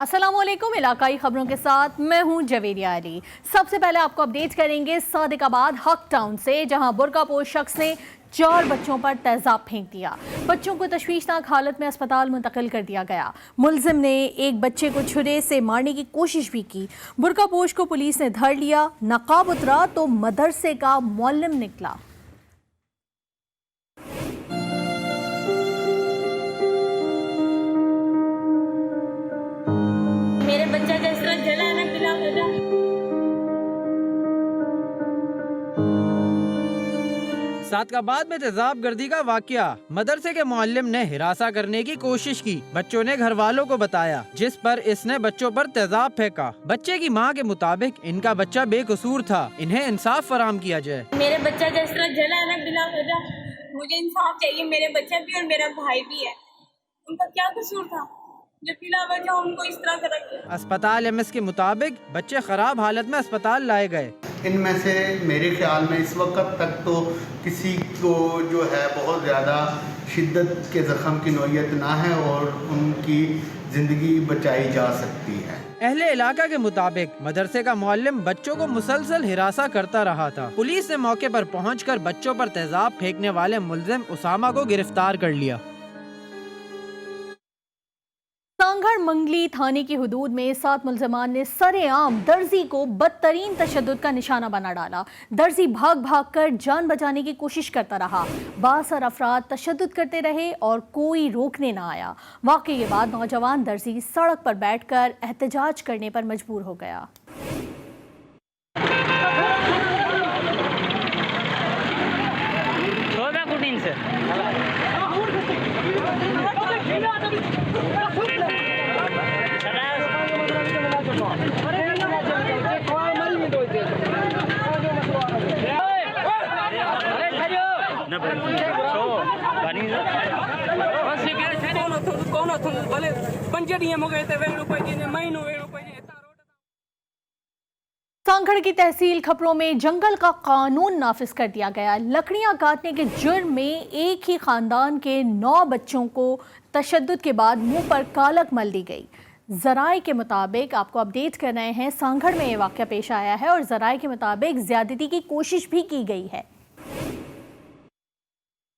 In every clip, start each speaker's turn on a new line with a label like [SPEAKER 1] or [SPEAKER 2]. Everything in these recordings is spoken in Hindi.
[SPEAKER 1] अस्सलामुअलैकुम। इलाकाई खबरों के साथ मैं हूं जवेरिया अली। सबसे पहले आपको अपडेट करेंगे सादिकाबाद हक टाउन से, जहां बुर्कापोश शख्स ने 4 बच्चों पर तेजाब फेंक दिया। बच्चों को तशवीशनाक हालत में अस्पताल मुंतकिल कर दिया गया। मुलजिम ने एक बच्चे को छुरे से मारने की कोशिश भी की। बुर्कापोश को पुलिस ने धर लिया। नकाब उतरा तो मदरसे का मुअल्लिम निकला।
[SPEAKER 2] मेरे बच्चा जिस तरह जला है ना गिला हो जा।
[SPEAKER 3] सादकाबाद में तेजाब गर्दी का वाकया। मदरसे के मुअल्लिम ने हिरासा करने की कोशिश की। बच्चों ने घर वालों को बताया, जिस पर इसने बच्चों पर तेजाब फेंका। बच्चे की मां के मुताबिक इनका बच्चा बेकसूर था, इन्हें इंसाफ फराहम किया जाए।
[SPEAKER 2] मेरे बच्चा जिस तरह जला है ना गिला हो जा। मुझे इंसाफ चाहिए। मेरे बच्चा भी और मेरा भाई भी है। उनका क्या कसूर था जो गिला वजह उनको इस तरह करा गया।
[SPEAKER 3] अस्पताल एमएस के मुताबिक बच्चे खराब हालत में अस्पताल लाए गए।
[SPEAKER 4] इनमें से मेरे ख्याल में इस वक्त तक तो किसी को जो है बहुत ज़्यादा शिद्दत के ज़ख्म की नौयत ना है और उनकी ज़िंदगी बचाई जा सकती है।
[SPEAKER 3] अहले इलाका के मुताबिक मदरसे का मुअल्लिम बच्चों को मुसलसल हिरासा करता रहा था। पुलिस ने मौके पर पहुंचकर बच्चों पर तेजाब फेंकने वाले मुलजिम उसामा को गिरफ्तार कर लिया।
[SPEAKER 1] सांगड़ मंगली थाने की हुदूद में 7 मुलजमान ने सरेआम दर्जी को बदतरीन तशद्दुद का निशाना बना डाला। दर्जी भाग भाग कर जान बचाने की कोशिश करता रहा। बासर अफराद तशद्दुद करते रहे और कोई रोकने ना आया। वाक़े के बाद नौजवान दर्जी सड़क पर बैठकर एहतजाज करने पर मजबूर हो गया। सांगड़ की तहसील खपरों में जंगल का कानून नाफिज कर दिया गया। लकड़ियां काटने के जुर्म में एक ही खानदान के 9 बच्चों को तशद्दुद के बाद मुंह पर कालक मल दी गई। जराए के मुताबिक आपको अपडेट कर रहे हैं, सांगड़ में ये वाक़या पेश आया है और जराए के मुताबिक ज्यादती की कोशिश भी की गई है।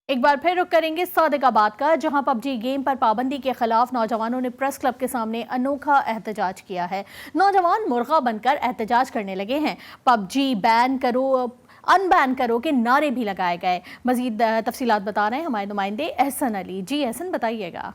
[SPEAKER 1] एक बार फिर रुक करेंगे सादिकाबाद का, जहां पबजी गेम पर पाबंदी के खिलाफ नौजवानों ने प्रेस क्लब के सामने अनोखा एहतजाज किया है। नौजवान मुर्गा बनकर एहतजाज करने लगे हैं। पबजी बैन करो, अनबैन करो के नारे भी लगाए गए। मजीद तफसीलात बता रहे हैं हमारे नुमाइंदे एहसन अली। जी एहसन, बताइएगा।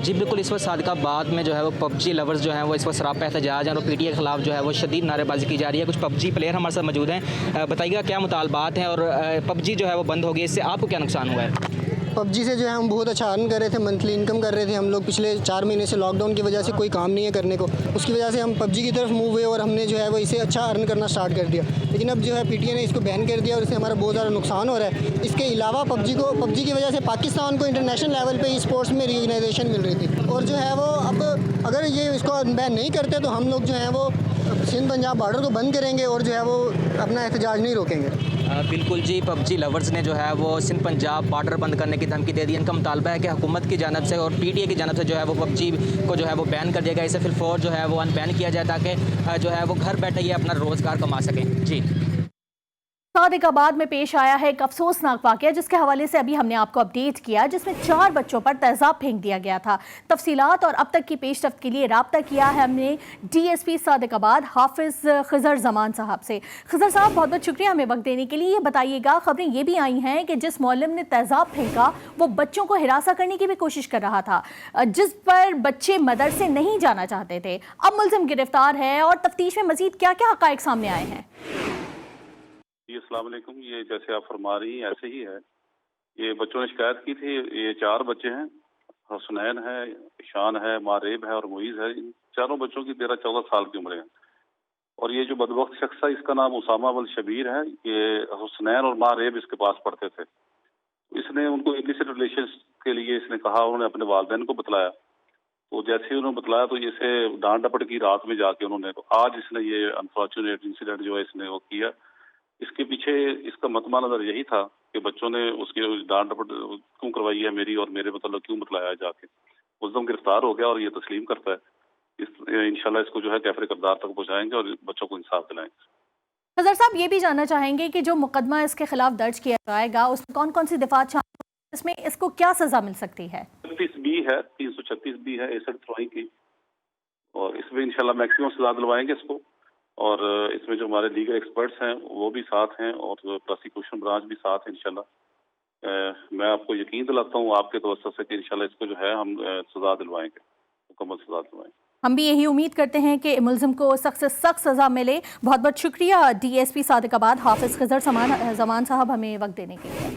[SPEAKER 5] जी बिल्कुल, इस वक्त सादिकाबाद में जो है वो पबजी लवर्स जो हैं वो इस वक्त सरापा एहतजाज हैं और पीटीए के खिलाफ जो है वो शदीद नारेबाजी की जा रही है। कुछ पबजी प्लेयर हमारे साथ मौजूद हैं। बताइएगा क्या मुतालबात हैं और पबजी जो है वो बंद हो गई, इससे आपको क्या नुकसान हुआ है?
[SPEAKER 6] पबजी से जो है हम बहुत अच्छा अर्न कर रहे थे, मंथली इनकम कर रहे थे हम लोग। पिछले 4 महीने से लॉकडाउन की वजह से कोई काम नहीं है करने को, उसकी वजह से हम पबजी की तरफ मूव हुए और हमने जो है वो इसे अच्छा अर्न करना स्टार्ट कर दिया। लेकिन अब जो है पीटीए ने इसको बैन कर दिया और इससे हमारा बहुत ज़्यादा नुकसान हो रहा है। इसके अलावा पबजी की वजह से पाकिस्तान को इंटरनेशनल लेवल पर स्पोर्ट्स में रिकॉग्नाइजेशन मिल रही थी और जो है वो अब अगर ये इसको बैन नहीं करते तो हम लोग जो है वो सिंध पंजाब बॉर्डर को बंद करेंगे और जो है वो अपना एहतजाज नहीं रोकेंगे।
[SPEAKER 5] बिल्कुल जी, पबजी लवर्स ने जो है वो सिंध पंजाब बॉर्डर बंद करने की धमकी दे दी। इनका मुतालबा है कि हुकूमत की जानब से और पीटीए की जानब से जो है वो पबजी को जो है वो बैन कर दिया गया। इसे फिर फौर जो है वो अनबैन किया जाए ताकि जो है वो घर बैठे ये अपना रोज़गार कमा सकें। जी,
[SPEAKER 1] सादिकाबाद में पेश आया है एक अफसोसनाक वाकया, जिसके हवाले से अभी हमने आपको अपडेट किया, जिसमें 4 बच्चों पर तेजाब फेंक दिया गया था। तफसीलात और अब तक की पेशरफ्त के लिए राब्ता किया है हमने डीएसपी सादिकाबाद हाफिज खजर जमान साहब से। खजर साहब, बहुत बहुत शुक्रिया हमें वक्त देने के लिए। ये बताइएगा, खबरें ये भी आई हैं कि जिस मौलम ने तेजाब फेंका वो बच्चों को हिरासा करने की भी कोशिश कर रहा था, जिस पर बच्चे मदरसे नहीं जाना चाहते थे। अब मुलजिम गिरफ्तार है और तफ्तीश में मजीद क्या क्या हकायक सामने आए हैं?
[SPEAKER 7] अस्सलाम वालेकुम। ये जैसे आप फरमा रही हैं ऐसे ही है। ये बच्चों ने शिकायत की थी। ये 4 बच्चे हैं, हसनैन है, ईशान है, मारेब है और मुईज है। इन चारों बच्चों की 13-14 साल की उम्र है और ये जो बदबख्त शख्स है इसका नाम उसामा वल शबीर है। ये हसनैन और मारेब इसके पास पढ़ते थे। इसने उनको इलिसिट रिलेशन के लिए इसने कहा, उन्होंने अपने वालिदैन को बतलाया। तो जैसे ही उन्होंने बतलाया तो इसे डांट डपट की रात में जाके उन्होंने, तो आज इसने ये अनफॉर्चुनेट इंसिडेंट जो है इसने वो किया। इसके पीछे इसका मतमा नजर यही था कि बच्चों ने उसकी डांट डपट क्यों करवाई है मेरी और मेरे मतलब क्यों बतलाया जाके। मुल्ज़म गिरफ्तार हो गया और ये तस्लीम करता है। इंशाल्लाह इसको जो है कैफरे किरदार तक पहुँचाएंगे और बच्चों को इंसाफ दिलाएंगे।
[SPEAKER 1] खजर साहब, ये भी जानना चाहेंगे कि जो मुकदमा इसके खिलाफ दर्ज किया जाएगा उसमें कौन कौन सी दिफात शामिल है, इसमें इसको क्या सजा मिल सकती है?
[SPEAKER 7] 36B है, 336B है एसिड थ्रोइंग की, और इसमें इंशाल्लाह मैक्सिमम सजा दिलवाएंगे इसको। और इसमें जो हमारे लीगल एक्सपर्ट्स हैं वो भी साथ हैं और प्रोसिक्यूशन ब्रांच भी साथ है इंशाल्लाह। मैं आपको यकीन दिलाता हूँ आपके तवज्जो से कि इंशाल्लाह इसको जो है हम सजा दिलवाएंगे, मुकम्मल सजा दिलवाएंगे।
[SPEAKER 1] हम भी यही उम्मीद करते हैं कि मुल्जिम को सख्त से सख्त सजा मिले। बहुत बहुत शुक्रिया DSP सादिकाबाद हाफिज खजर जमान साहब हमें वक्त देने के लिए।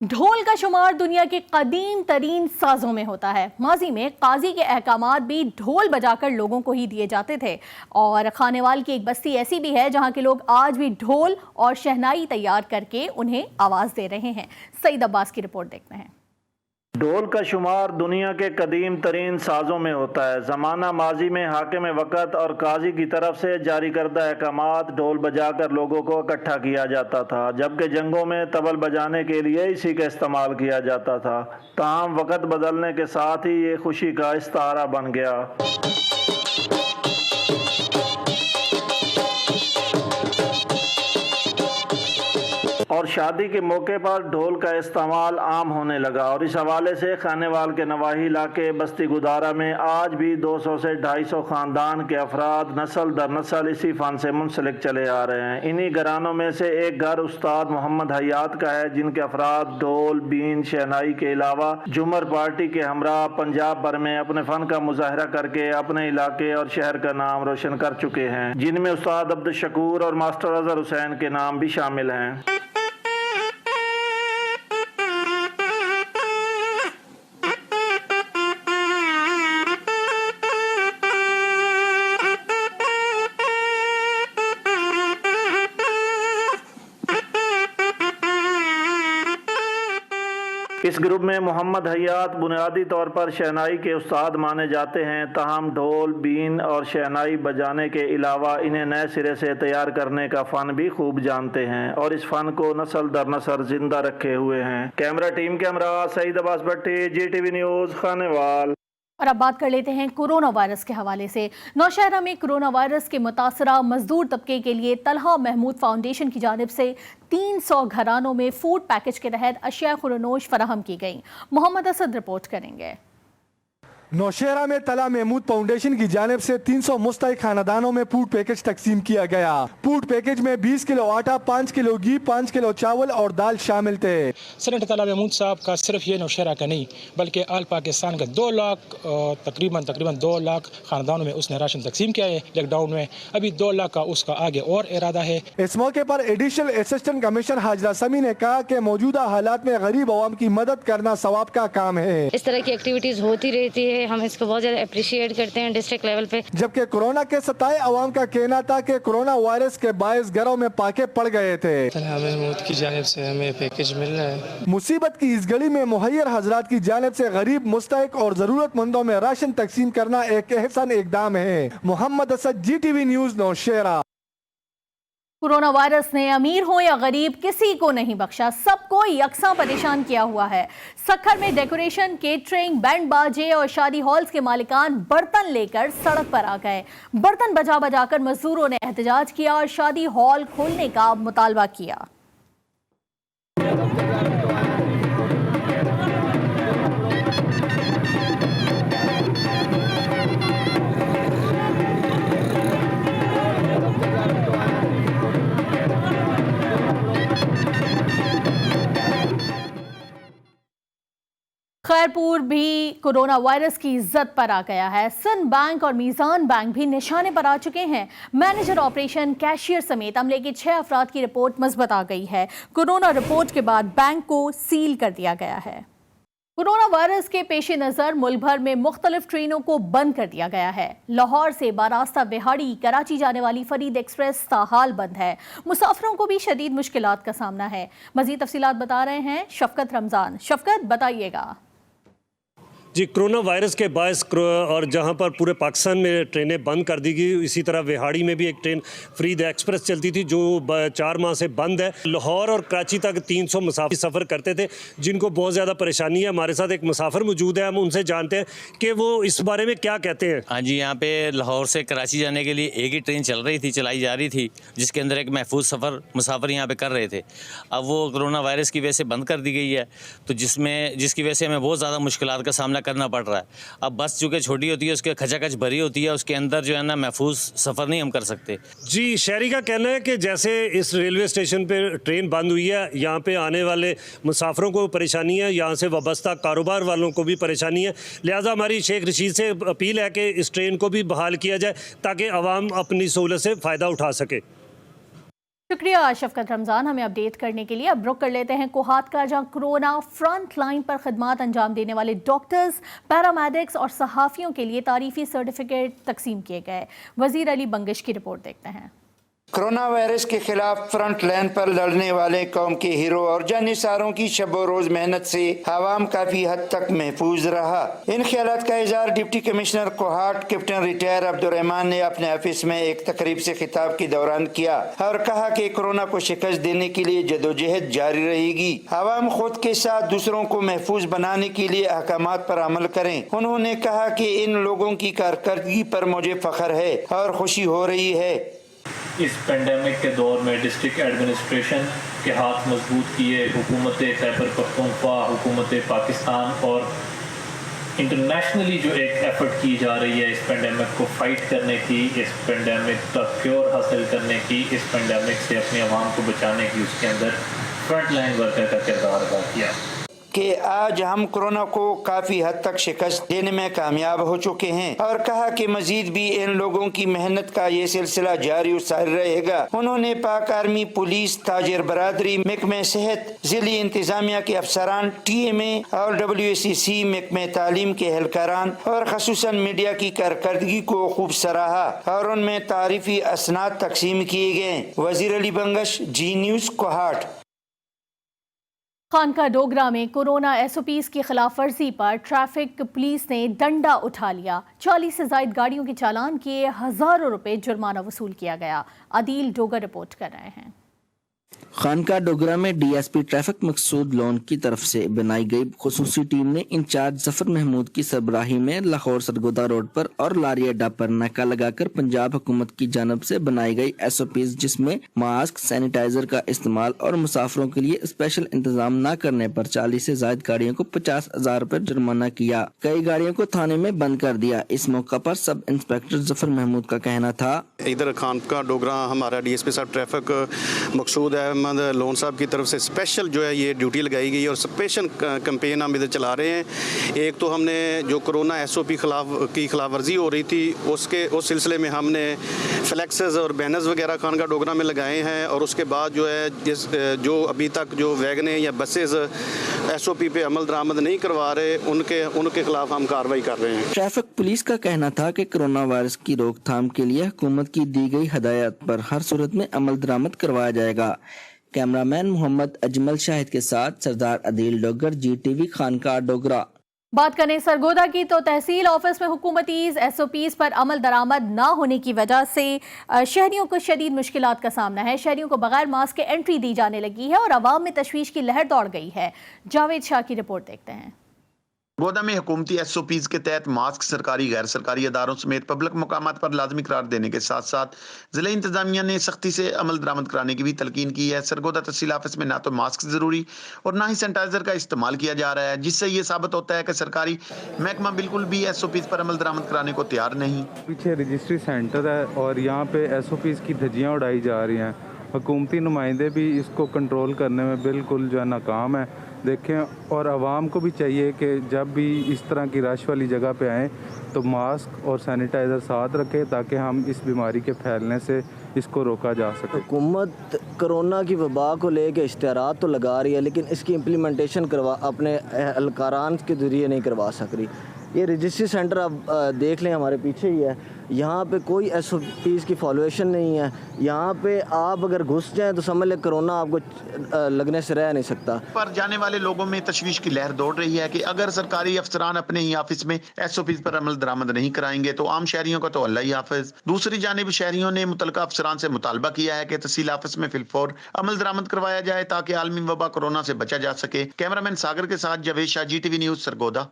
[SPEAKER 1] ढोल का शुमार दुनिया के कदीम तरीन साजों में होता है। माजी में काजी के अहकामात भी ढोल बजाकर लोगों को ही दिए जाते थे, और खानेवाल की एक बस्ती ऐसी भी है जहां के लोग आज भी ढोल और शहनाई तैयार करके उन्हें आवाज दे रहे हैं। सईद अब्बास की रिपोर्ट देखते हैं।
[SPEAKER 8] ढोल का शुमार दुनिया के कदीम तरीन साजों में होता है। ज़माना माजी में हाकिम वक़्त और काजी की तरफ से जारी करदा अहकामात ढोल बजाकर लोगों को इकट्ठा किया जाता था, जबकि जंगों में तबल बजाने के लिए इसी का इस्तेमाल किया जाता था। ताहम वक़्त बदलने के साथ ही ये खुशी का इस्तारा बन गया। और शादी के मौके पर ढोल का इस्तेमाल आम होने लगा, और इस हवाले से खानेवाल के नवाही इलाके बस्ती गुदारा में आज भी 200 से 250 ख़ानदान के अफराद नस्ल दर नस्ल इसी फ़न से मुंसलिक चले आ रहे हैं। इन्हीं घरानों में से एक घर उस्ताद मोहम्मद हयात का है, जिनके अफराद ढोल, बीन, शहनाई के अलावा झूमर पार्टी के हमरा पंजाब भर में अपने फ़न का मुजाहरा करके अपने इलाके और शहर का नाम रोशन कर चुके हैं, जिनमें उस्ताद अब्दुल शकूर और मास्टर अजहर हुसैन के नाम भी शामिल हैं। इस ग्रुप में मोहम्मद हयात बुनियादी तौर पर शहनाई के उस्ताद माने जाते हैं, ताहम ढोल, बीन और शहनाई बजाने के अलावा इन्हें नए सिरे से तैयार करने का फ़न भी खूब जानते हैं और इस फ़न को नस्ल दर नस्ल जिंदा रखे हुए हैं। कैमरा टीम के हमरा सईद अब्बास भट्टी, GTV न्यूज़, खानेवाल।
[SPEAKER 1] और अब बात कर लेते हैं कोरोना वायरस के हवाले से। नौशहरा में कोरोना वायरस के मुतासरा मजदूर तबके के लिए तलहा महमूद फाउंडेशन की जानिब से 300 घरानों में फूड पैकेज के तहत अशिया खुरनोश फराहम की गई। मोहम्मद असद रिपोर्ट करेंगे।
[SPEAKER 9] नौशहरा में तला महमूद फाउंडेशन की जानिब से 300 मुस्तहिक खानदानों में फूड पैकेज तकसीम किया गया। फूड पैकेज में 20 किलो आटा, 5 किलो घी, 5 किलो चावल और दाल शामिल थे।
[SPEAKER 10] सेनेटर तला महमूद साहब का सिर्फ ये नौशहरा का नहीं बल्कि आल पाकिस्तान का 2 लाख तकरीबन 2 लाख खानदानों में उसने राशन तकसीम किया है लॉकडाउन में। अभी 2 लाख का उसका आगे और इरादा है।
[SPEAKER 9] इस मौके पर एडिशनल असिस्टेंट कमिश्नर हाजरा समी ने कहा कि मौजूदा हालात में गरीब अवाम की मदद करना सवाब का काम है।
[SPEAKER 11] इस तरह की एक्टिविटीज होती रहती है, हम इसको बहुत ज्यादा अप्रिशिएट करते हैं डिस्ट्रिक्ट लेवल पे।
[SPEAKER 9] जबकि कोरोना के सताए अवाम का कहना था कि कोरोना वायरस के बायस घरों में पाके पड़ गए थे।
[SPEAKER 10] महमूद की जानिब से हमें पैकेज मिल रहा है।
[SPEAKER 9] मुसीबत की इस घड़ी में मुहैयर हजरात की जानिब से गरीब, मुस्तहिक और जरूरतमंदों में राशन तकसीम करना एक एहसान इकदाम है। Mohammad Asad, GTV news, Nowshera.
[SPEAKER 1] Corona virus ने अमीर हो या गरीब किसी को नहीं बख्शा, सबको यकसा परेशान किया हुआ है। सक्खर में डेकोरेशन, केटरिंग, बैंड बाजे और शादी हॉल्स के मालिकान बर्तन लेकर सड़क पर आ गए। बर्तन बजा बजाकर मजदूरों ने एहतजाज किया और शादी हॉल खोलने का मुतालबा किया। खैरपुर भी कोरोना वायरस की जद पर आ गया है। सिंध बैंक और मीज़ान बैंक भी निशाने पर आ चुके हैं। मैनेजर ऑपरेशन, कैशियर समेत अमले के 6 अफराद की रिपोर्ट मस्बत आ गई है। कोरोना रिपोर्ट के बाद बैंक को सील कर दिया गया है। कोरोना वायरस के पेश नज़र मुल्क भर में मुख्तलिफ ट्रेनों को बंद कर दिया गया है। लाहौर से बारास्ता बिहाड़ी कराची जाने वाली फरीद एक्सप्रेस ताहाल बंद है। मुसाफिरों को भी शदीद मुश्किलात का सामना है। मज़ीद तफसीलात बता रहे हैं शफकत रमज़ान। शफकत, बताइएगा।
[SPEAKER 12] जी, कोरोना वायरस के बायस और जहां पर पूरे पाकिस्तान में ट्रेनें बंद कर दी गई, इसी तरह विहाड़ी में भी एक ट्रेन फरीद एक्सप्रेस चलती थी जो 4 माह से बंद है। लाहौर और कराची तक 300 मुसाफिर सफ़र करते थे जिनको बहुत ज़्यादा परेशानी है। हमारे साथ एक मुसाफिर मौजूद है, हम उनसे जानते हैं कि वो इस बारे में क्या कहते हैं।
[SPEAKER 13] हाँ जी, यहाँ पे लाहौर से कराची जाने के लिए एक ही ट्रेन चलाई जा रही थी जिसके अंदर एक महफूज सफ़र मुसाफिर यहाँ पे कर रहे थे। अब वो कोरोना वायरस की वजह से बंद कर दी गई है, तो जिसकी वजह से हमें बहुत ज़्यादा मुश्किलात का सामना करना पड़ रहा है। अब बस चूँकि छोटी होती है, उसके खचाखच भरी होती है, उसके अंदर जो है ना महफूज सफ़र नहीं हम कर सकते।
[SPEAKER 12] जी, शहरी का कहना है कि जैसे इस रेलवे स्टेशन पे ट्रेन बंद हुई है, यहाँ पे आने वाले मुसाफिरों को परेशानी है, यहाँ से वाबस्ता कारोबार वालों को भी परेशानी है। लिहाजा हमारी शेख रशीद से अपील है कि इस ट्रेन को भी बहाल किया जाए ताकि आवाम अपनी सहूलत से फ़ायदा उठा सके।
[SPEAKER 1] शुक्रिया शफकत रमज़ान हमें अपडेट करने के लिए। अब रुक कर लेते हैं कोहाट का, जहां कोरोना फ्रंट लाइन पर खिदमत अंजाम देने वाले डॉक्टर्स, पैरामेडिक्स और सहाफ़ियों के लिए तारीफ़ी सर्टिफिकेट तकसीम किए गए। वज़ीर अली बंगश की रिपोर्ट देखते हैं।
[SPEAKER 14] कोरोना वायरस के खिलाफ फ्रंट लाइन पर लड़ने वाले कौम के हीरो और जानिसारों की शबो रोज मेहनत से आवाम काफी हद तक महफूज रहा। इन ख्यालात का इज़हार deputy commissioner Kohat captain retire Abdurrahman ने अपने ऑफिस में एक तकरीब से खिताब के दौरान किया और कहा कि कोरोना को शिकस्त देने के लिए जदोजहद जारी रहेगी। आवाम खुद के साथ दूसरों को महफूज बनाने के लिए अहकामात पर अमल करें। उन्होंने कहा कि इन लोगों की कारकर्दगी पर मुझे फख्र है और खुशी हो रही है।
[SPEAKER 15] इस पेंडेमिक के दौर में डिस्ट्रिक्ट एडमिनिस्ट्रेशन के हाथ मजबूत किए हुकूमत खैबर पख्तूनख्वा, हुकूमत पाकिस्तान और इंटरनेशनली जो एक एफर्ट की जा रही है इस पेंडेमिक को फाइट करने की, इस पेंडेमिक का क्योर हासिल करने की, इस पेंडेमिक से अपने आवाम को बचाने की, उसके अंदर फ्रंट लाइन वर्कर का किरदार अदा किया
[SPEAKER 14] कि आज हम कोरोना को काफी हद तक शिकस्त देने में कामयाब हो चुके हैं और कहा कि मजीद भी इन लोगों की मेहनत का ये सिलसिला जारी और सारी रहेगा। उन्होंने पाक आर्मी, पुलिस, ताजिर बरादरी, महकमे सेहत, जिली इंतजामिया के अफसरान, TMA और WACC महकमे तालीम के एहलकारान और खसूसन मीडिया की कारकर्दगी को खूब सराहा और उनमें तारीफी असनाद तकसीम किए गए। वजीर अली बंगश, जी न्यूज़, कोहाट।
[SPEAKER 1] खानका डोगरा में कोरोना SOPs की खिलाफ वर्जी पर ट्रैफिक पुलिस ने डंडा उठा लिया। 40 से ज्यादा गाड़ियों के चालान किए, हजारों रुपए जुर्माना वसूल किया गया। आदिल डोगर रिपोर्ट कर रहे हैं।
[SPEAKER 16] खानका डोगरा में DSP ट्रैफिक मकसूद लोन की तरफ से बनाई गई खुसूसी टीम ने इंचार्ज जफर महमूद की सरबराही में लाहौर सरगोदा रोड पर और लारी अड्डा पर नाका लगाकर पंजाब हुकूमत की जानब से बनाई गई SOPs जिसमें मास्क, सैनिटाइजर का इस्तेमाल और मुसाफिरों के लिए स्पेशल इंतजाम न करने पर 40 से ज्यादा गाड़ियों को 50,000 रुपए जुर्माना किया। कई गाड़ियों को थाने में बंद कर दिया। इस मौका पर सब इंस्पेक्टर जफर महमूद का कहना था,
[SPEAKER 17] इधर खानका डोगरा हमारा DSP साहब ट्रैफिक मकसूद अहमद लोन साहब की तरफ से स्पेशल जो है ये ड्यूटी लगाई गई और स्पेशल कैंपेन हम इधर चला रहे हैं। एक तो हमने जो कोरोना SOP की खिलाफ वर्जी हो रही थी उस सिलसिले में हमने फ्लैक्सेस और बैनर्स वगैरह खानका डोगरा में लगाए हैं और उसके बाद जो है जो अभी तक जो वैगनें या बसेस SOP पे अमल दरामद नहीं करवा रहे उनके खिलाफ हम कार्रवाई कर रहे हैं।
[SPEAKER 16] ट्रैफिक पुलिस का कहना था कि कोरोना वायरस की रोकथाम के लिए हुकूमत की दी गई हदायत पर हर सूरत में अमल दरामद करवाया जाएगा। कैमरामैन मोहम्मद अजमल शाहिद के साथ सरदार अदील डोगर, GTV खानका डोगरा।
[SPEAKER 1] बात करें सरगोदा की तो तहसील ऑफिस में हुकूमती SOPs पर अमल दरामद न होने की वजह से शहरियों को शदीद मुश्किलात का सामना है। शहरियों को बगैर मास्क के एंट्री दी जाने लगी है और अवाम में तशवीश की लहर दौड़ गई है। जावेद शाह की रिपोर्ट देखते हैं।
[SPEAKER 18] गोदा में हुकूमती SOPs के तहत मास्क सरकारी गैर सरकारी अदारों समेत पब्लिक मकामात पर लाजमी करार देने के साथ साथ जिला इंतजामिया ने सख्ती से अमल दरामद कराने की भी तलकीन की है। सरगोदा तहसील ऑफिस में ना तो मास्क जरूरी और ना ही सैनिटाइजर का इस्तेमाल किया जा रहा है, जिससे ये साबित होता है कि सरकारी महकमा बिल्कुल भी SOPs पर अमल दरामद कराने को तैयार नहीं।
[SPEAKER 19] पीछे रजिस्ट्री सेंटर है और यहाँ पे SOPs की धज्जियाँ उड़ाई जा रही हैं। हुकूमती नुमाइंदे भी इसको कंट्रोल करने में बिल्कुल जो है नाकाम है। देखें और आवाम को भी चाहिए कि जब भी इस तरह की रश वाली जगह पे आएँ तो मास्क और सैनिटाइज़र साथ रखें ताकि हम इस बीमारी के फैलने से इसको रोका जा सके।
[SPEAKER 20] हुकूमत कोरोना की वबा को लेके इश्तिहारात तो लगा रही है लेकिन इसकी इम्प्लीमेंटेशन अपने एहलकारान के ज़रिए नहीं करवा सक रही। ये रजिस्ट्री सेंटर आप देख लें, हमारे पीछे ही है। यहाँ पे कोई SOPs की फॉलोएशन नहीं है। यहाँ पे आप अगर घुस जाएं तो समझ लें कोरोना आपको लगने से रह नहीं सकता।
[SPEAKER 18] पर जाने वाले लोगों में तशवीश की लहर दौड़ रही है कि अगर सरकारी अफसरान अपने ही ऑफिस में SOPs पर अमल दरामद नहीं कराएंगे तो आम शहरियों का तो अल्लाह ही हाफिज। दूसरी जानिब शहरियों ने मुतलका अफसरान से मुतालबा किया है कि तहसील ऑफिस में फिलफौर अमल दरामद करवाया जाए ताकि आलमी वबा कोरोना से बचा जा सके। कैमरामैन सागर के साथ जावेद शाह, GTV न्यूज, सरगोदा।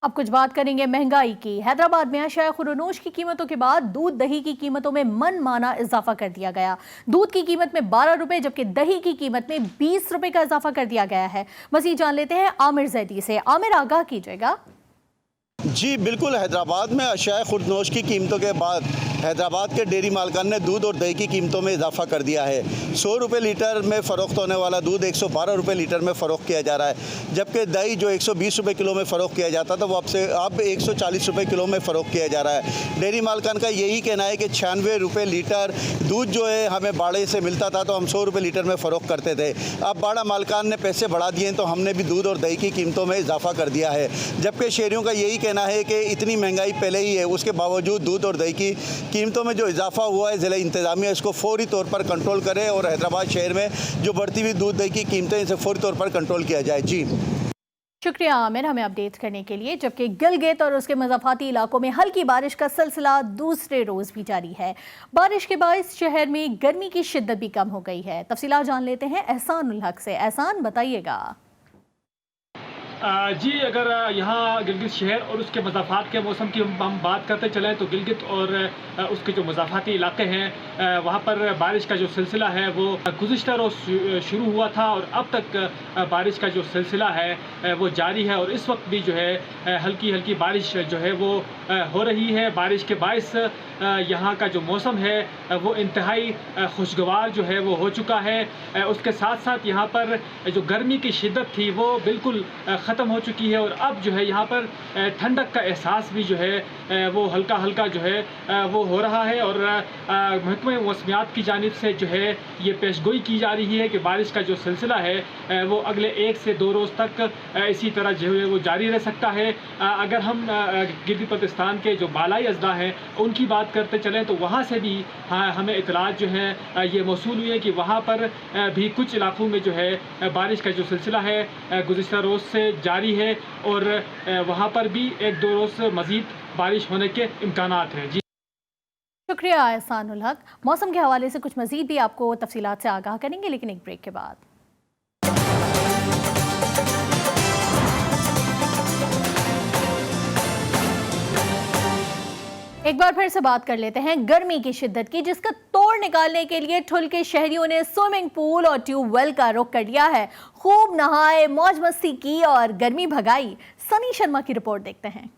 [SPEAKER 1] अब कुछ बात करेंगे महंगाई की। हैदराबाद में अशिया खुर्रनोश की कीमतों के बाद दूध दही की कीमतों में मनमाना इजाफा कर दिया गया। दूध की कीमत में 12 रुपए जबकि दही की कीमत में 20 रुपए का इजाफा कर दिया गया है। मज़ीद जान लेते हैं आमिर जैदी से। आमिर, आगाह कीजिएगा।
[SPEAKER 21] जी बिल्कुल, हैदराबाद में अशिया खुर्रनोश की कीमतों के बाद हैदराबाद के डेयरी मालकान ने दूध और दही की कीमतों में इजाफा कर दिया है। 100 रुपये लीटर में फ़रोख्त होने वाला दूध 112 रुपये लीटर में फ़रोख्त किया जा रहा है, जबकि दही जो 120 रुपये किलो में फ़रोख्त किया जाता था वो अब 140 रुपये किलो में फ़रोख्त किया जा रहा है। डेयरी मालकान का यही कहना है कि 96 रुपये लीटर दूध जो है हमें बाड़े से मिलता था तो हम 100 रुपये लीटर में फ़रोख्त करते थे। अब बाड़ा मालकान ने पैसे बढ़ा दिए तो हमने भी दूध और दही की कीमतों में इजाफा कर दिया है, जबकि शहरियों का यही कहना है कि इतनी महंगाई पहले ही है, उसके बावजूद दूध और दही की कीमतों में जो इजाफा हुआ है ज़िला इंतज़ामिया इसको फौरी तौर पर कंट्रोल करे और हैदराबाद शहर में जो बढ़ती हुई दूध दही की कीमतें इसे फौरी तौर पर कंट्रोल किया जाए। जी
[SPEAKER 1] शुक्रिया आमिर हमें अपडेट करने के लिए। जबकि गिलगित और उसके मज़ाफ़ाती इलाकों में हल्की बारिश का सिलसिला दूसरे रोज़ भी जारी है। बारिश के बायस शहर में गर्मी की शिद्दत भी कम हो गई है। तफसीलात जान लेते हैं एहसान उल हक से। एहसान, बताइएगा।
[SPEAKER 10] जी, अगर यहाँ गिलगित शहर और उसके मज़ाफ़ात के मौसम की हम बात करते चलें तो गिलगित और उसके जो मज़ाफ़ाती इलाके हैं वहाँ पर बारिश का जो सिलसिला है वो गुज़िश्ता रोज़ शुरू हुआ था और अब तक बारिश का जो सिलसिला है वो जारी है और इस वक्त भी जो है हल्की हल्की बारिश जो है वो हो रही है। बारिश के बायस यहाँ का जो मौसम है वो इंतहाई खुशगवार जो है वो हो चुका है। उसके साथ साथ यहाँ पर जो गर्मी की शिद्दत थी वो बिल्कुल ख़त्म हो चुकी है और अब जो है यहाँ पर ठंडक का एहसास भी जो है वो हल्का हल्का जो है वो हो रहा है। और महकमे मौसमियात की जानिब से जो है ये पेशगोई की जा रही है कि बारिश का जो सिलसिला है वो अगले 1 से 2 रोज़ तक इसी तरह जो है वो जारी रह सकता है। अगर हम गिलगित बल्तिस्तान के जो बालाई अजला हैं उनकी बात करते चलें तो वहाँ से भी हमें इतलात जो है ये मौसूल हुई है कि वहाँ पर भी कुछ इलाकों में जो है बारिश का जो सिलसिला है गुज़िश्ता रोज़ से जारी है और वहाँ पर भी 1-2 रोज़ मज़ीद बारिश होने के इम्कानात हैं। जी
[SPEAKER 1] शुक्रिया एहसान उल हक। मौसम के हवाले से कुछ मज़ीद भी आपको तफसीलात से आगाह करेंगे, लेकिन एक ब्रेक के बाद। एक बार फिर से बात कर लेते हैं गर्मी की शिद्दत की, जिसका तोड़ निकालने के लिए ठुल के शहरियों ने स्विमिंग पूल और ट्यूबवेल का रुख कर लिया है। खूब नहाए, मौज मस्ती की और गर्मी भगाई। सनी शर्मा की रिपोर्ट देखते हैं।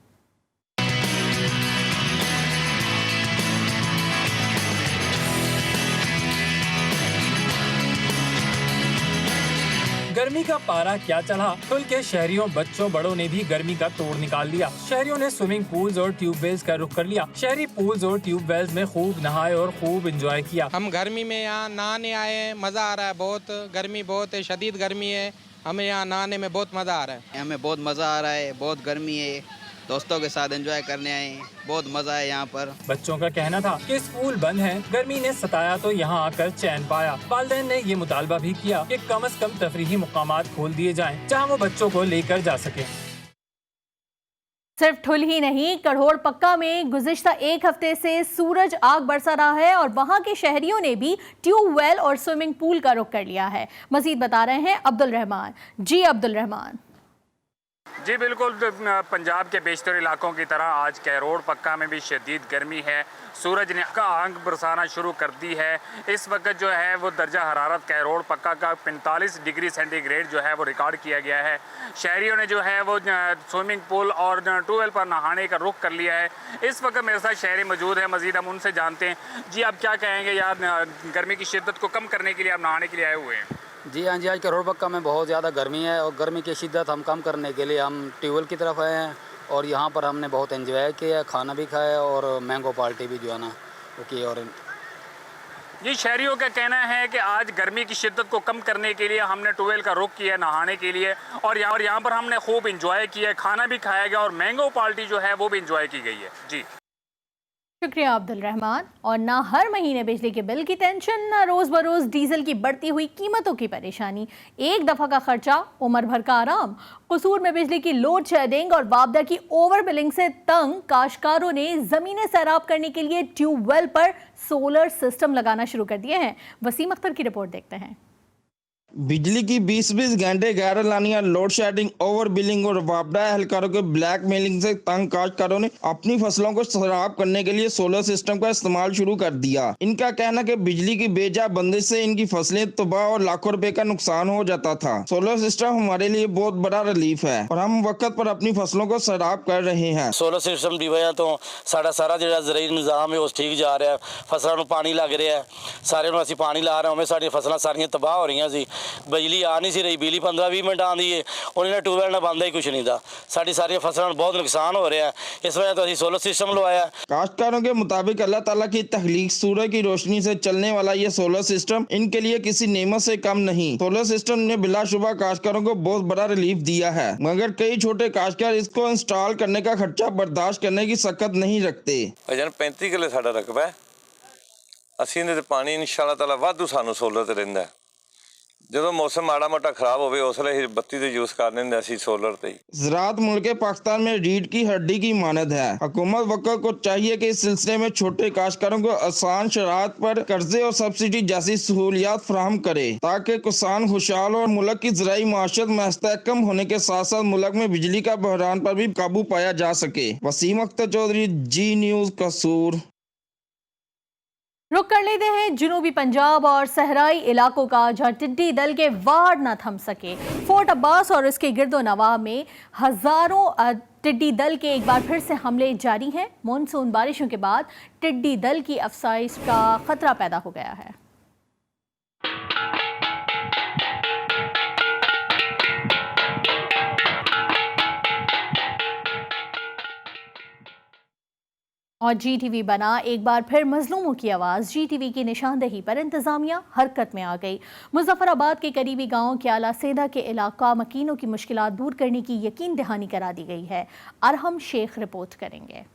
[SPEAKER 22] गर्मी का पारा क्या चढ़ा, ठुल के शहरियों, बच्चों, बड़ों ने भी गर्मी का तोड़ निकाल लिया। शहरियों ने स्विमिंग पूल्स और ट्यूबवेल्स का रुख कर लिया। शहरी पूल्स और ट्यूबवेल्स में खूब नहाए और खूब एंजॉय किया।
[SPEAKER 3] हम गर्मी में यहाँ नहाने आए हैं, मज़ा आ रहा है बहुत। गर्मी बहुत है, शदीद गर्मी है, हमें यहाँ नहाने में बहुत मज़ा आ रहा है।
[SPEAKER 23] हमें बहुत मज़ा आ रहा है, बहुत गर्मी है, दोस्तों के साथ एंजॉय करने आए, बहुत मजा है यहाँ पर।
[SPEAKER 22] बच्चों का कहना था कि स्कूल बंद है, गर्मी ने सताया तो यहाँ आकर चैन पाया। वालिदैन ने ये मुतालबा भी किया कि कम से कम तफरीही मुकामात खोल दिए जाएं, जहाँ वो बच्चों को लेकर जा सके।
[SPEAKER 1] सिर्फ ठुल ही नहीं, कड़ोड़ पक्का में गुज़िश्ता 1 हफ्ते से सूरज आग बरसा रहा है और वहां के शहरियों ने भी ट्यूबवेल और स्विमिंग पूल का रुख कर लिया है। मजीद बता रहे हैं अब्दुल रहमान। जी अब्दुल रहमान।
[SPEAKER 24] जी बिल्कुल, पंजाब के बेशतर इलाकों की तरह आज कड़ोड़ पक्का में भी शदीद गर्मी है। सूरज ने आग बरसाना शुरू कर दी है। इस वक्त जो है वो दर्जा हरारत कड़ोड़ पक्का का 45 डिग्री सेंटीग्रेड जो है वो रिकॉर्ड किया गया है। शहरियों ने जो है वो स्विमिंग पूल और ट्यूबवेल पर नहाने का रुख कर लिया है। इस वक्त मेरे साथ शहरी मौजूद है, मज़ीद हम उनसे जानते हैं। जी आप क्या कहेंगे यार, गर्मी की शिद्दत को कम करने के लिए आप नहाने के लिए आए हुए हैं?
[SPEAKER 25] जी हाँ जी, आज कड़ोड़ पक्का में बहुत ज़्यादा गर्मी है और गर्मी की शिद्दत हम कम करने के लिए हम ट्यूबवेल की तरफ आए हैं और यहाँ पर हमने बहुत एंजॉय किया, खाना भी खाया और मैंगो पार्टी भी जो है ना वो की। और
[SPEAKER 24] ये शहरियों का कहना है कि आज गर्मी की शिद्दत को कम करने के लिए हमने ट्यूबवेल का रुख किया नहाने के लिए और यहाँ पर हमने खूब इंजॉय किया, खाना भी खाया गया और मैंगो पार्टी जो है वो भी इंजॉय की गई है। जी
[SPEAKER 1] शुक्रिया अब्दुल रहमान। और ना हर महीने बिजली के बिल की टेंशन, ना रोज बरोज डीजल की बढ़ती हुई कीमतों की परेशानी, एक दफा का खर्चा उम्र भर का आराम। कसूर में बिजली की लोड शेडिंग और वापदा की ओवर बिलिंग से तंग काश्तकारों ने जमीनें सैराब करने के लिए ट्यूबवेल पर सोलर सिस्टम लगाना शुरू कर दिए हैं। वसीम अख्तर की रिपोर्ट देखते हैं।
[SPEAKER 2] बिजली की 20-20 घंटे गैर लानिया लोड शेडिंग, ओवर बिलिंग और वापडा एहलकारों के ब्लैक मेलिंग से तंग काश्तकारों ने अपनी फसलों को सराब करने के लिए सोलर सिस्टम का इस्तेमाल शुरू कर दिया। इनका कहना कि बिजली की बेजा बंदिश से इनकी फसलें तबाह और लाखों रुपए का नुकसान हो जाता था। सोलर सिस्टम हमारे लिए बहुत बड़ा रिलीफ है और हम वक्त पर अपनी फसलों को सराब कर रहे हैं।
[SPEAKER 4] सोलर सिस्टम की वजह तो सारा जो ज़राई निज़ाम है वो ठीक जा रहा है, फसलों को पानी लग रहा है, सारे असीं पानी ला रहे हैं, साड़ी फसलें सारियां तबाह हो रही सी। बिजली आ नहीं सी रही, बिजली 15-20 मिनट आती है, उन्होंने ट्यूबवेल ने बंद ही कुछ नहीं था। साड़ी सारी फसलों बहुत नुकसान हो रहा है, इस वजह तो असीं सोलर सिस्टम लवाया।
[SPEAKER 2] काश्तकारों के मुताबिक अल्लाह ताला की तख्लीक सूरज की रोशनी से चलने वाला ये सोलर सिस्टम इनके लिए किसी नेमत से कम नहीं। सोलर सिस्टम ने बिलाशुबा काश्तकारों को बहुत बड़ा रिलीफ दिया है, मगर कई छोटे काश्तकार इसको इंस्टॉल करने का खर्चा बर्दाश्त करने की सकत नहीं रखते।
[SPEAKER 5] 35 किले साडा रकबा है, ਅਸੀਂ ਇਹਦੇ ਤੇ ਪਾਣੀ ਇਨਸ਼ਾਅੱਲਾ ਤਾਲਾ ਵਾਧੂ ਸਾਨੂੰ ਸੋਲਰ ਤੇ ਰਹਿੰਦਾ। ਜਦੋਂ मौसम माड़ा मोटा खराब हो उस वे बत्ती तो यूज कर लेंगे असी सोलर ते।
[SPEAKER 2] ज़राअत मुल्क पाकिस्तान में रीढ़ की हड्डी की मानद है। हुकूमत वक्त को चाहिए कि इस सिलसिले में छोटे काश्तकारों को आसान शरात पर कर्जे और सब्सिडी जैसी सहूलियात फराहम करे, ताकि किसान खुशहाल और मुल्क की ज़राई माशत मुस्तहकम होने के साथ साथ मुल्क में बिजली का बहरान पर भी काबू पाया जा सके। वसीम अख्तर चौधरी, जी न्यूज़, कसूर।
[SPEAKER 1] रुक कर लेते हैं जुनूबी पंजाब और सहराई इलाकों का, जहां टिड्डी दल के वार न थम सके। फोर्ट अब्बास और इसके गिरदो नवाह में हजारों टिड्डी दल के एक बार फिर से हमले जारी हैं। मानसून बारिशों के बाद टिड्डी दल की अफसाइश का खतरा पैदा हो गया है। और GTV बना एक बार फिर मजलूमों की आवाज़। GTV की निशानदेही पर इंतजामिया हरकत में आ गई। मुजफ्फराबाद के करीबी गांव के आला सेदा के इलाका मकीनों की मुश्किलात दूर करने की यकीन दहानी करा दी गई है। अरहम शेख रिपोर्ट करेंगे।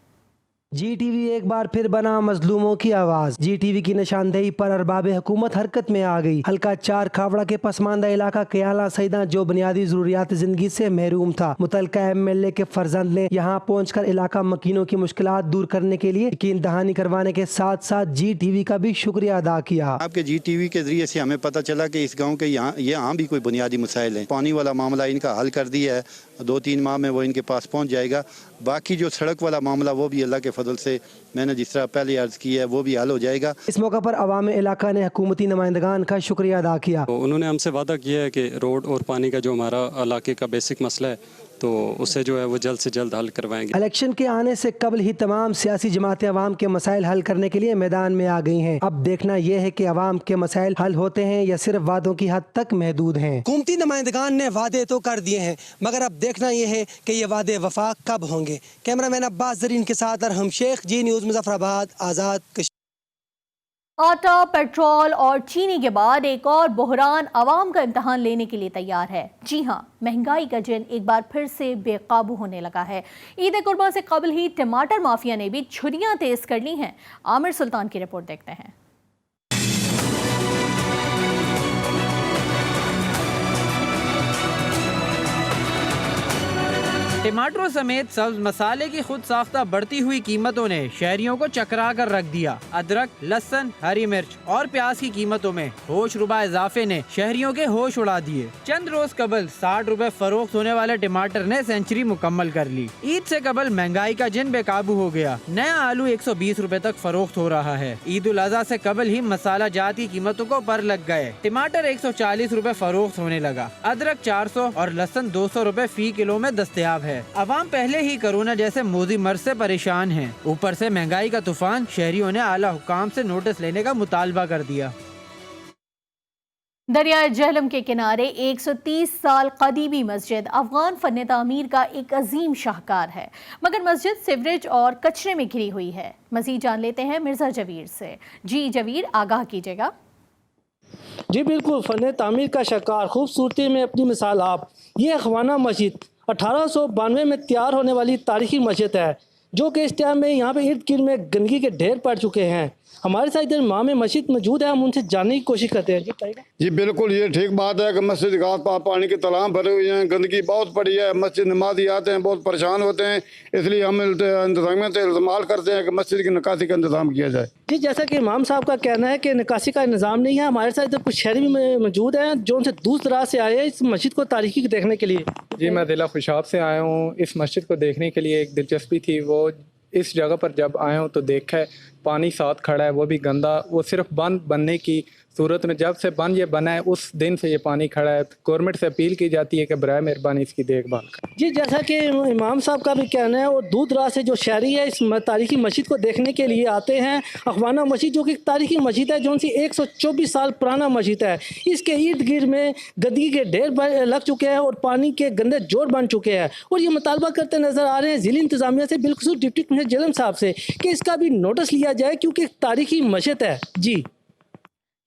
[SPEAKER 6] GTV एक बार फिर बना मजलूमों की आवाज़। GTV की निशानदेही पर अरबाब हुकूमत हरकत में आ गई। हल्का 4 खावड़ा के पसमानदा इलाका के आला सईदा जो बुनियादी जरूरियात जिंदगी से महरूम था, मुतलका MLA के फर्जंद ने यहाँ पहुँचकर इलाका मकीनों की मुश्किलात दूर करने के लिए यकीन दहानी करवाने के साथ साथ GTV का भी शुक्रिया अदा किया।
[SPEAKER 21] आपके GTV के जरिए से हमें पता चला कि इस गाँव के यहाँ भी कोई बुनियादी मसाइल है। पानी वाला मामला इनका हल कर दिया है, 2-3 माह में वो इनके पास पहुँच जाएगा। बाकी जो सड़क वाला मामला वो भी अल्लाह के फजल से मैंने जिस तरह पहले अर्ज किया है वो भी हल हो जाएगा।
[SPEAKER 6] इस मौका पर अवाम इलाका ने हुकूमती नुमाइंदगान का शुक्रिया अदा किया।
[SPEAKER 7] तो उन्होंने हमसे वादा किया है कि रोड और पानी का जो हमारा इलाके का बेसिक मसला है तो उससे जो है वो जल्द से जल्द हल करवाएंगे।
[SPEAKER 6] इलेक्शन के आने से कबल ही तमाम सियासी जमातें अवाम के मसाइल हल करने के लिए मैदान में आ गई हैं। अब देखना यह है कि अवाम के मसाइल हल होते हैं या सिर्फ वादों की हद तक महदूद हैं। हुकूमती नुमाइंदगान ने वादे तो कर दिए हैं, मगर अब देखना यह है कि ये वादे वफा कब होंगे। कैमरामैन अब्बास जरीन के साथ अरहम शेख, जी न्यूज़, मुजफ्फराबाद, आज़ाद कश्मीर।
[SPEAKER 1] आटा, पेट्रोल और चीनी के बाद एक और बहरान अवाम का इम्तहान लेने के लिए तैयार है। जी हां, महंगाई का जिन एक बार फिर से बेकाबू होने लगा है। ईद कुर्बान से कबल ही टमाटर माफिया ने भी छुरियां तेज कर ली हैं। आमिर सुल्तान की रिपोर्ट देखते हैं।
[SPEAKER 3] टमाटरों समेत सब्ज मसाले की खुद साख्ता बढ़ती हुई कीमतों ने शहरियों को चकरा कर रख दिया। अदरक, लहसुन, हरी मिर्च और प्याज की कीमतों में होश रुबा इजाफे ने शहरियों के होश उड़ा दिए। चंद रोज कबल 60 रुपए फरोख्त होने वाले टमाटर ने सेंचुरी मुकम्मल कर ली। ईद से कबल महंगाई का जिन बेकाबू हो गया। नया आलू 120 रुपए तक फरोख्त हो रहा है। ईद उल अज़हा से कबल ही मसाला जात की कीमतों को पर लग गए। टमाटर 140 रुपए फरोख्त होने लगा। अदरक 400 और लहसुन 200 रुपए फी किलो में दस्तयाब है। अवाम पहले ही कोरोना जैसे मोदी मर्ज से परेशान हैं। ऊपर से महंगाई का तूफान, शहरियों ने आला हुकाम से नोटिस लेने का मुतालबा कर दिया।
[SPEAKER 1] दरिया जहलम के किनारे 130 साल कदीमी मस्जिद अफगान फन तामीर का एक अजीम शाहकार है, मगर मस्जिद सिवरेज और कचरे में घिरी हुई है। मजीद जान लेते हैं मिर्जा जवीर से। जी जवीर, आगाह कीजिएगा।
[SPEAKER 26] जी बिल्कुल, फन तामीर का शाहकार, खूबसूरती में अपनी मिसाल आप। ये ख़वाना मस्जिद 1892 में तैयार होने वाली तारीखी मस्जिद है। जो कि इस टाइम में यहाँ पे इर्द गिर्द में गंदगी के ढेर पड़ चुके हैं। हमारे साथ इधर इमाम मस्जिद मौजूद है, हम उनसे जानने की कोशिश करते हैं।
[SPEAKER 8] जी बिल्कुल, ये ठीक बात है कि मस्जिद घाट पानी के तालाब भरे हुए हैं, गंदगी बहुत पड़ी है। मस्जिद नमाजी आते हैं, बहुत परेशान होते हैं, इसलिए हम इंतजामिया से इल्तमास करते हैं कि मस्जिद की निकासी का इंतजाम किया जाए।
[SPEAKER 26] जी, जैसा कि इमाम साहब का कहना है कि निकासी का निज़ाम नहीं है, हमारे साथ इधर कुछ शहरी भी मौजूद हैं जो उनसे दूर दराज से आए हैं इस मस्जिद को तारीखी देखने के लिए।
[SPEAKER 9] जी, मैं ज़िला खुशाब से आया हूँ। इस मस्जिद को देखने के लिए एक दिलचस्पी थी, वो इस जगह पर जब आया हूँ तो देखा है पानी साथ खड़ा है, वो भी गंदा। वो सिर्फ बंद बनने की सूरत में, जब से बंद ये बना है उस दिन से ये पानी खड़ा है। गवर्नमेंट से अपील की जाती है कि बराए मेहरबानी इसकी देखभाल करें।
[SPEAKER 26] जी, जैसा कि इमाम साहब का भी कहना है, और दूर दराज से जो शहरी है इस तारीखी मस्जिद को देखने के लिए आते हैं। अखवाना मस्जिद जो कि तारीखी मस्जिद है, जो उनकी 124 साल पुराना मस्जिद है, इसके इर्द गिर्द में गंदगी के ढेर लग चुके हैं और पानी के गंदे जोड़ बन चुके हैं। और ये मुतालबा करते नज़र आ रहे हैं ज़िला इंतज़ामिया से, बिल्कुल डिप्टी कमिश्नर जेलम साहब से, कि इसका भी नोटिस लिया जाए क्योंकि तारीखी मस्जिद है। जी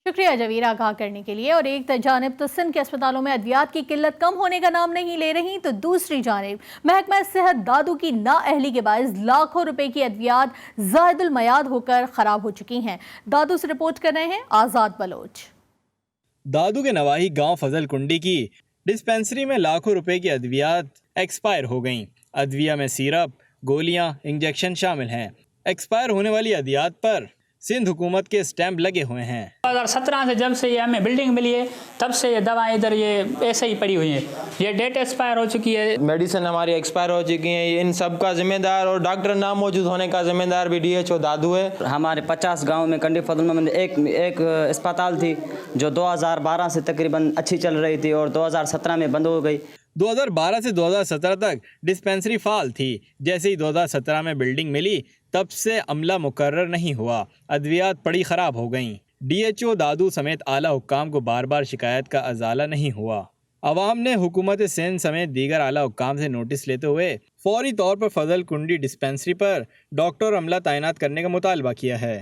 [SPEAKER 1] शुक्रिया जवीर आगाह करने के लिए। और एक जानिब तो सिंध के अस्पतालों में अद्वियात की किल्लत कम होने का नाम नहीं ले रही, तो दूसरी जानिब महकमा सेहत दादू की नाअहली के बायस लाखों रुपए की अद्वियात ज़ायदुल मयाद होकर खराब हो चुकी हैं। दादू से रिपोर्ट कर रहे हैं आज़ाद बलोच।
[SPEAKER 11] दादू के नवाही गांव फजल कुंडी की डिस्पेंसरी में लाखों रुपए की अद्वियात एक्सपायर हो गईं। अद्विया में सिरप, गोलियां, इंजेक्शन शामिल हैं। एक्सपायर होने वाली अद्वियात पर सिंध हुकूमत के स्टैंप लगे हुए हैं।
[SPEAKER 12] 2017 से जब से ये हमें बिल्डिंग मिली है तब से ये दवाएं इधर ये ऐसे ही पड़ी हुई हैं। ये डेट एक्सपायर हो चुकी है, मेडिसिन हमारी एक्सपायर हो चुकी है। इन सब का जिम्मेदार और डॉक्टर ना मौजूद होने का जिम्मेदार भी DHO दादू है। हमारे 50 गाँव में कंडी फजल में एक अस्पताल थी जो 2012 से तकरीबन अच्छी चल रही थी और 2017 में बंद हो गई।
[SPEAKER 11] 2012 से 2017 तक डिस्पेंसरी फाल थी। जैसे ही 2017 में बिल्डिंग मिली तब से अमला मुकर्रर नहीं हुआ, अद्वियात पड़ी ख़राब हो गईं। DHO दादू समेत आला हुक्काम को बार बार शिकायत का अजाला नहीं हुआ। अवाम ने हुकूमत सिंध समेत दीगर आला हुक्काम से नोटिस लेते हुए फौरी तौर पर फजल कुंडी डिस्पेंसरी पर डॉक्टर और अमला तैनात करने का मुतालबा किया है।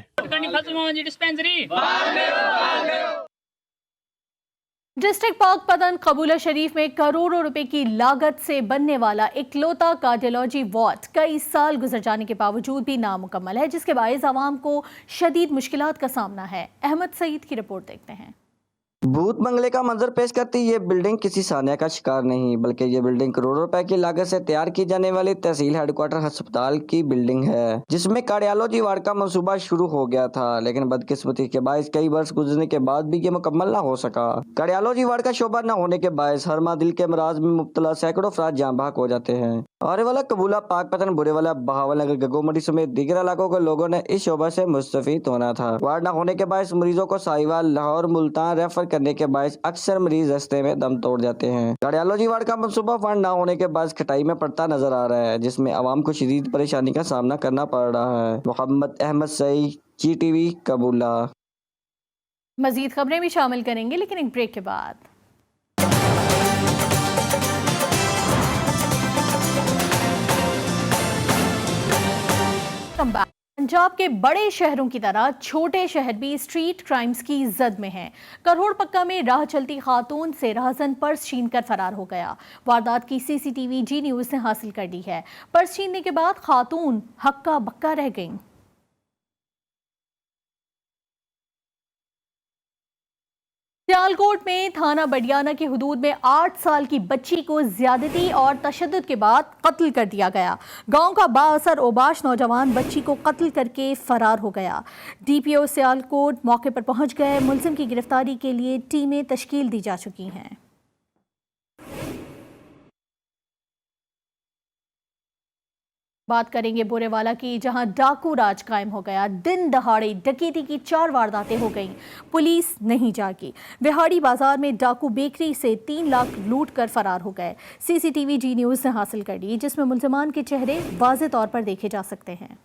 [SPEAKER 1] डिस्ट्रिक्ट पाकपतन कबूला शरीफ में करोड़ों रुपए की लागत से बनने वाला इकलौता कार्डियोलॉजी वार्ड कई साल गुजर जाने के बावजूद भी नामुकम्मल है, जिसके बायस आवाम को शदीद मुश्किलात का सामना है। अहमद सईद की रिपोर्ट देखते हैं।
[SPEAKER 13] भूत बंगले का मंजर पेश करती ये बिल्डिंग किसी सानिया का शिकार नहीं, बल्कि ये बिल्डिंग करोड़ों रुपए की लागत से तैयार की जाने वाली तहसील हेडक्वार्टर अस्पताल की बिल्डिंग है, जिसमें कार्डियोलॉजी वार्ड का मंसूबा शुरू हो गया था, लेकिन बदकिस्मती के बायस कई वर्ष गुजरने के बाद भी ये मुकम्मल न हो सका। कार्डियोलॉजी वार्ड का शोबा न होने के बायस हर माह दिल के अमराज में मुब्तला सैकड़ों अफराद जाँ बहक हो जाते हैं। आरे वाला कबूला, पाकपतन, बुरे वाला, बहावल नगर, गगोमड़ी समेत दीगर इलाकों के लोगों ने इस शोबा से मुस्तफीद होना था। वार्ड न होने के बायस मरीजों को साहिवाल, लाहौर, मुल्तान रेफर करने के बायस अक्सर मरीज रास्ते में दम तोड़ जाते हैं। कार्डियोलॉजी वार्ड का मंसूबा फंड न होने के बायस खटाई में पड़ता नजर आ रहा है, जिसमें आवाम को शदीद परेशानी का सामना करना पड़ रहा है। मोहम्मद अहमद सईद, GTV कबूला।
[SPEAKER 1] मजीद खबरें भी शामिल करेंगे, लेकिन एक ब्रेक के बाद। पंजाब के बड़े शहरों की तरह छोटे शहर भी स्ट्रीट क्राइम्स की जद में हैं। करोड़ पक्का में राह चलती खातून से राहजन पर्स छीनकर फरार हो गया। वारदात की CCTV जी न्यूज़ ने हासिल कर ली है। पर्स छीनने के बाद खातून हक्का बक्का रह गईं। सियालकोट में थाना बडियाना की हुदूद में 8 साल की बच्ची को ज्यादती और तशद्दुद के बाद कत्ल कर दिया गया। गांव का बाअसर ओबाश नौजवान बच्ची को कत्ल करके फरार हो गया। DPO सियालकोट मौके पर पहुंच गए। मुलजिम की गिरफ्तारी के लिए टीमें तश्कील दी जा चुकी हैं। बात करेंगे बोरेवाला की, जहां डाकू राज कायम हो गया। दिन दहाड़े डकैती की 4 वारदातें हो गईं, पुलिस नहीं जागी। बिहाड़ी बाजार में डाकू बेकरी से 3 लाख लूट कर फरार हो गए। CCTV जी न्यूज़ ने हासिल कर ली, जिसमें मुल्ज़िमान के चेहरे वाज़े तौर पर देखे जा सकते हैं।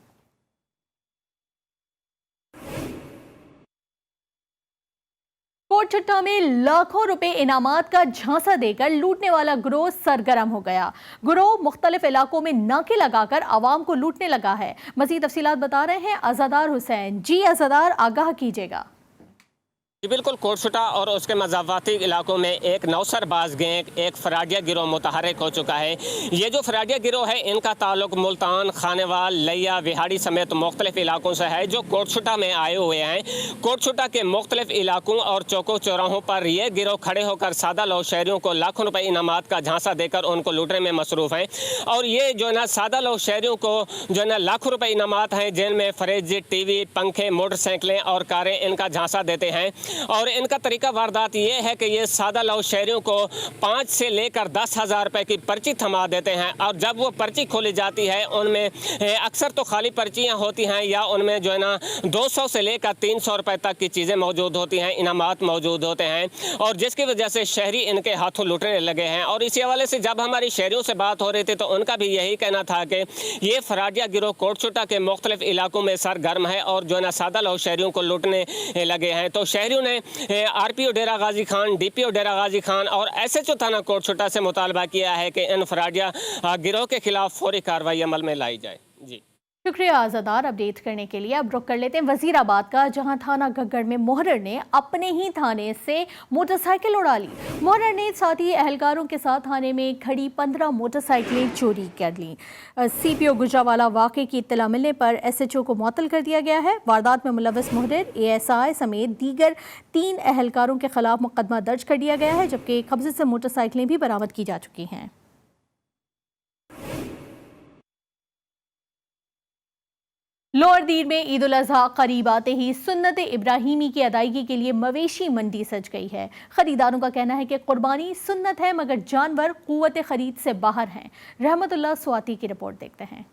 [SPEAKER 1] कोटचट्टा में लाखों रुपए इनामात का झांसा देकर लूटने वाला गिरोह सरगर्म हो गया। गिरोह मुख्तलिफ इलाकों में नाके लगाकर आवाम को लूटने लगा है। मज़ीद तफसीलात बता रहे हैं अज़ादार हुसैन। जी अज़ादार, आगाह कीजिएगा।
[SPEAKER 14] जी बिल्कुल, कोटशुटा और उसके मज़ाफ़ाती इलाकों में एक नौसरबाज गैंग, एक फराडिया गिरोह मुतहर्रिक हो चुका है। ये जो फराडिया गिरोह है इनका ताल्लुक मुल्तान, खानेवाल, लिया, विहाड़ी समेत मुख्तलिफ इलाकों से है जो कोटशुटा में आए हुए हैं। कोटशुटा के मुख्तलिफ इलाकों और चौकों चौराहों पर ये गिरोह खड़े होकर सादा लोग शहरियों को लाखों रुपये इनामात का झांसा देकर उनको लूटने में मसरूफ़ हैं। और ये जो है ना सादा लोग शहरियों को जो है ना लाखों रुपये इनामात हैं, जेल में फ्रिज, टीवी, पंखे, मोटरसाइकिलें और कारें इनका झांसा देते हैं। और इनका तरीका वारदात ये है कि ये सादा लोग शहरियों को 5 से लेकर 10,000 रुपये की पर्ची थमा देते हैं। और जब वो पर्ची खोली जाती है उनमें अक्सर तो खाली पर्चियाँ होती हैं या उनमें जो है ना 200 से लेकर 300 रुपये तक की चीज़ें मौजूद होती हैं, इनामात मौजूद होते हैं। और जिसकी वजह से शहरी इनके हाथों लुटने लगे हैं। और इसी हवाले से जब हमारी शहरियों से बात हो रही थी तो उनका भी यही कहना था कि ये फराडिया गिरोह कोटशुटा के मुख्तलिफ इलाकों में सरगर्म है और जो है ना सादा लोग शहरियों को लूटने लगे हैं। तो शहरियों ने आरपीओ डेरा गाजी खान, डीपीओ डेरा गाजी खान और एसएचओ थाना कोटशुटा से मुतालबा किया है कि इन फराडिया गिरोह के खिलाफ फौरी कार्रवाई अमल में लाई जाए। जी
[SPEAKER 1] शुक्रिया आज़ादार अपडेट करने के लिए। अब रुक कर लेते हैं वजीराबाद का, जहां थाना घग्गड़ में मोहर्रर ने अपने ही थाने से मोटरसाइकिल उड़ा ली। मोहर्रर ने साथी एहलकारों के साथ थाने में खड़ी 15 मोटरसाइकिलें चोरी कर लीं। सीपीओ गुजरावाला वाक़े की इत्तला मिलने पर एसएचओ को मुअत्तल कर दिया गया है। वारदात में मुलव्वस मोहर्रर, एएसआई समेत दीगर 3 एहलकारों के खिलाफ मुकदमा दर्ज कर दिया गया है, जबकि कब्जे से मोटरसाइकिलें भी बरामद की जा चुकी हैं। लोअर दीर में ईद उल अज़हा करीब आते ही सुन्नत इब्राहिमी की अदायगी के लिए मवेशी मंडी सज गई है। खरीदारों का कहना है कि कुर्बानी सुन्नत है मगर जानवर कुव्वत खरीद से बाहर हैं। रहमतुल्लाह स्वाति की रिपोर्ट देखते हैं।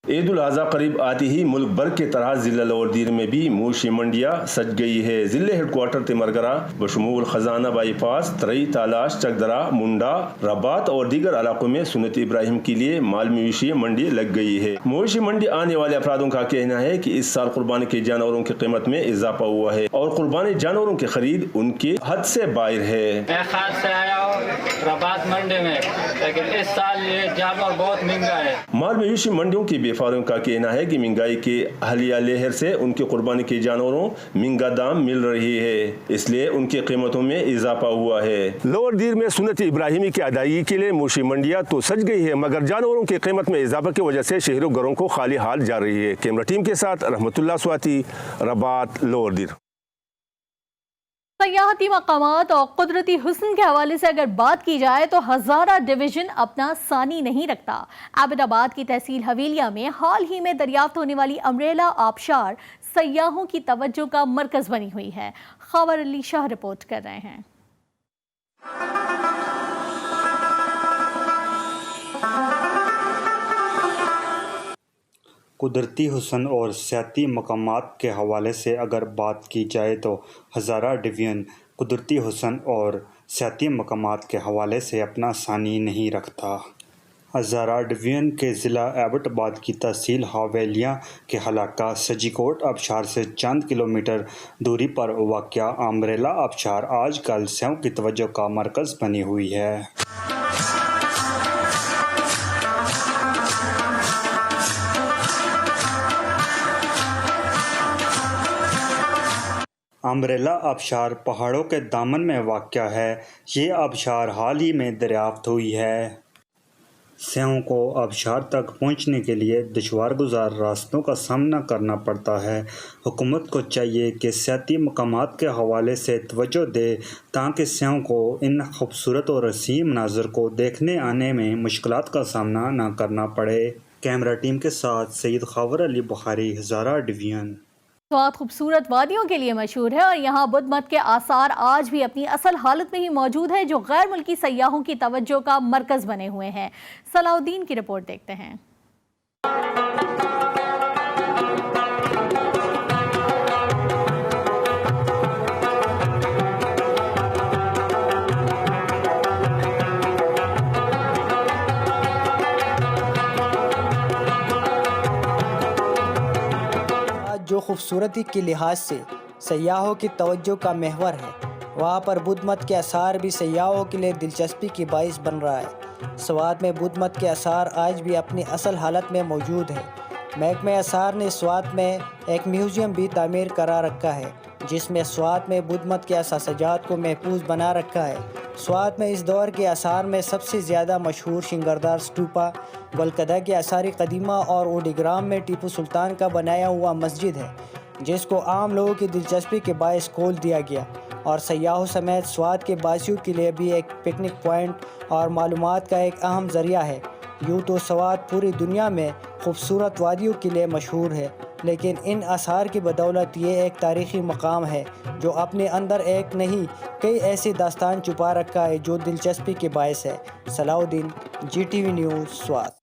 [SPEAKER 15] ईद उल अज़हा करीब आती ही मुल्क भर के तरह जिला लोअर दीर में भी मवेशी मंडियाँ सज गई है। जिले हेडक्वार्टर तिमरगरा बशमूल खजाना बाईपास, तरई, तालाश, चकदरा, मुंडा, रबात और दीगर इलाकों में सुन्नत इब्राहिम के लिए माल मवेशी मंडी लग गई है। मवेशी मंडी आने वाले अफरादों का कहना है कि इस साल कुर्बानी के जानवरों की कीमत में इजाफा हुआ है और कुर्बानी जानवरों की खरीद उनके हद से बाहर है।
[SPEAKER 16] मैं खास से आया हूँ रबात मंडी में, लेकिन इस साल ये जानवर बहुत महंगा है।
[SPEAKER 15] माल मवेशी मंडियों के व्यापारियों का कहना है कि महंगाई के हालिया लहर से उनके कुर्बानी के जानवरों महंगा दाम मिल रही है, इसलिए उनकी कीमतों में इजाफा हुआ है। लोअर दीर में सुन्नत इब्राहिमी की अदायगी के लिए मवेशी मंडियाँ तो सज गई है मगर जानवरों की कीमत में इजाफा की वजह से शहरों घरों को खाली हाल जा रही है। कैमरा टीम के साथ रहमतुल्लाह स्वाति, रबात, लोअर दीर।
[SPEAKER 1] सयाहती मकामात और कुदरती हुस्न के हवाले से अगर बात की जाए तो हज़ारा डिवीज़न अपना सानी नहीं रखता। आबिदाबाद की तहसील हवेलिया में हाल ही में दरियाफ्त होने वाली अमरेला आबशार सयाहों की तवज्जो का मरकज़ बनी हुई है। खबर अली शाह रिपोर्ट कर रहे हैं।
[SPEAKER 17] कुदरती हुस्न और सियाती मकामात के हवाले से अगर बात की जाए तो हज़ारा डिवीज़न कुदरती हुस्न और सियाती मकामात के हवाले से अपना सानी नहीं रखता। हज़ारा डिवीज़न के ज़िला एबटाबाद की तहसील हवेलिया के इलाका सजीकोट आबशार से चंद किलोमीटर दूरी पर वाक़या अमरेला आबशार आजकल सेहों की तवज्जो का मरकज़ बनी हुई है। अमरेला आबशार पहाड़ों के दामन में वाक़या है। ये आबशार हाल ही में दरियाफ्त हुई है। सेहों को आबशार तक पहुंचने के लिए दुश्वार गुजार रास्तों का सामना करना पड़ता है। हुकूमत को चाहिए कि सियाती मकामात के हवाले से तवज्जो दे ताकि सेहों को इन खूबसूरत और हसीन मनाज़र को देखने आने में मुश्किलात का सामना न करना पड़े। कैमरा टीम के साथ सैयद खावर अली बुखारी, हज़ारा डिवीज़न।
[SPEAKER 1] स्वात खूबसूरत वादियों के लिए मशहूर है और यहाँ बुद्ध मत के आसार आज भी अपनी असल हालत में ही मौजूद है, जो गैर मुल्की सयाहों की तवज्जो का मरकज़ बने हुए हैं। सलाउद्दीन की रिपोर्ट देखते हैं।
[SPEAKER 19] जो खूबसूरती के लिहाज से सयाहों की तवज्जो का महवर है, वहाँ पर बुद्ध मत के आसार भी सयाहों के लिए दिलचस्पी की बाइस बन रहा है। स्वात में बुद्ध मत के आसार आज भी अपनी असल हालत में मौजूद है। महकमे आसार ने स्वात में एक म्यूज़ियम भी तामीर करा रखा है जिसमें स्वात में बुद्ध मत के असासजात को महफूज बना रखा है। स्वात में इस दौर के आसार में सबसे ज़्यादा मशहूर शिंगारदार स्टूपा, गलकदा के आसारी कदीमा और ओडिग्राम में टीपू सुल्तान का बनाया हुआ मस्जिद है जिसको आम लोगों की दिलचस्पी के बायस खोल दिया गया और सयाहों समेत स्वात के बासियों के लिए भी एक पिकनिक पॉइंट और मालूमात का एक अहम ज़रिया है। यूँ तो स्वात पूरी दुनिया में खूबसूरत वादियों के लिए मशहूर है, लेकिन इन आसार की बदौलत ये एक तारीख़ी मकाम है जो अपने अंदर एक नहीं कई ऐसी दास्तान छुपा रखा है जो दिलचस्पी के बायस है। Salahuddin, GTV news, Swat.